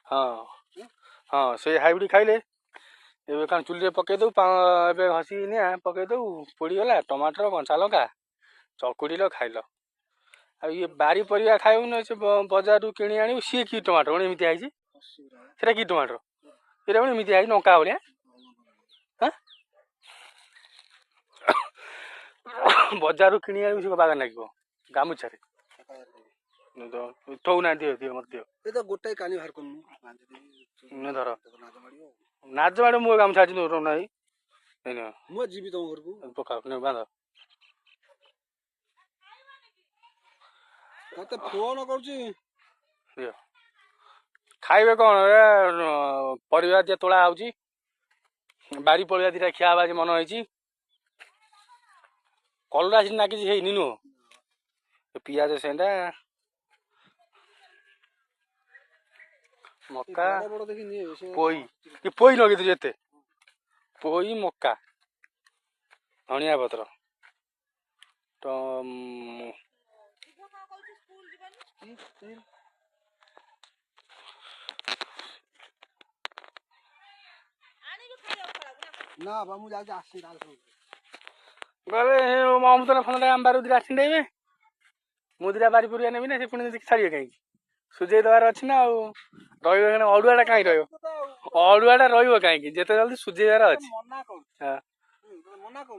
हाँ हाँ से हाइब्रिड खाइले एबे कान चुली पकई दऊ एबे घसी निआ पकई दऊ पोड़ीगला टमाटर कंचा लंका चकुड़ी खाइल आ ये बारी परिया खाइबु न से बजार रु किणी आनिबु सी की टमाटर कोन एमिति आइछि सेटा की टमाटर एटा कोन एमिति आइछि लंका भलिया हां बजार रु किणी आनिबु से बागा लागिबो गामुछारे थौ ना दियो दियो मत दियो ए तो गोटाई कानी बाहर करनु न धर नाच माडे मो गामछा छि नो नाही हैन मो जीवित तुम घर को पका ने बांध तते फोन करछि दियो खाइबे कोन रे परिवा जे तोळा आउची बारी पळिया दिरा खिया बाजी मन होईची कलरा छि नाकी हे निनो पियाज सेंडा मक्का बड़ देखि नि पोई कि पोई लगे तो जेते पोई मक्का धनिया पत्र तो ना बा मु जा आसी डाल गले ममतला फंदा आंबारु दिरा छिंडेबे मुदिरा बारी पुरिया नेबी ना से पुणी देखि छाड़िए काई सुजै दवार अछि ना रहिबो अडुआटा काई रहिबो अडुआटा रहिबो काई जेते जल्दी सुजैबार अछि मना कर हां मना कर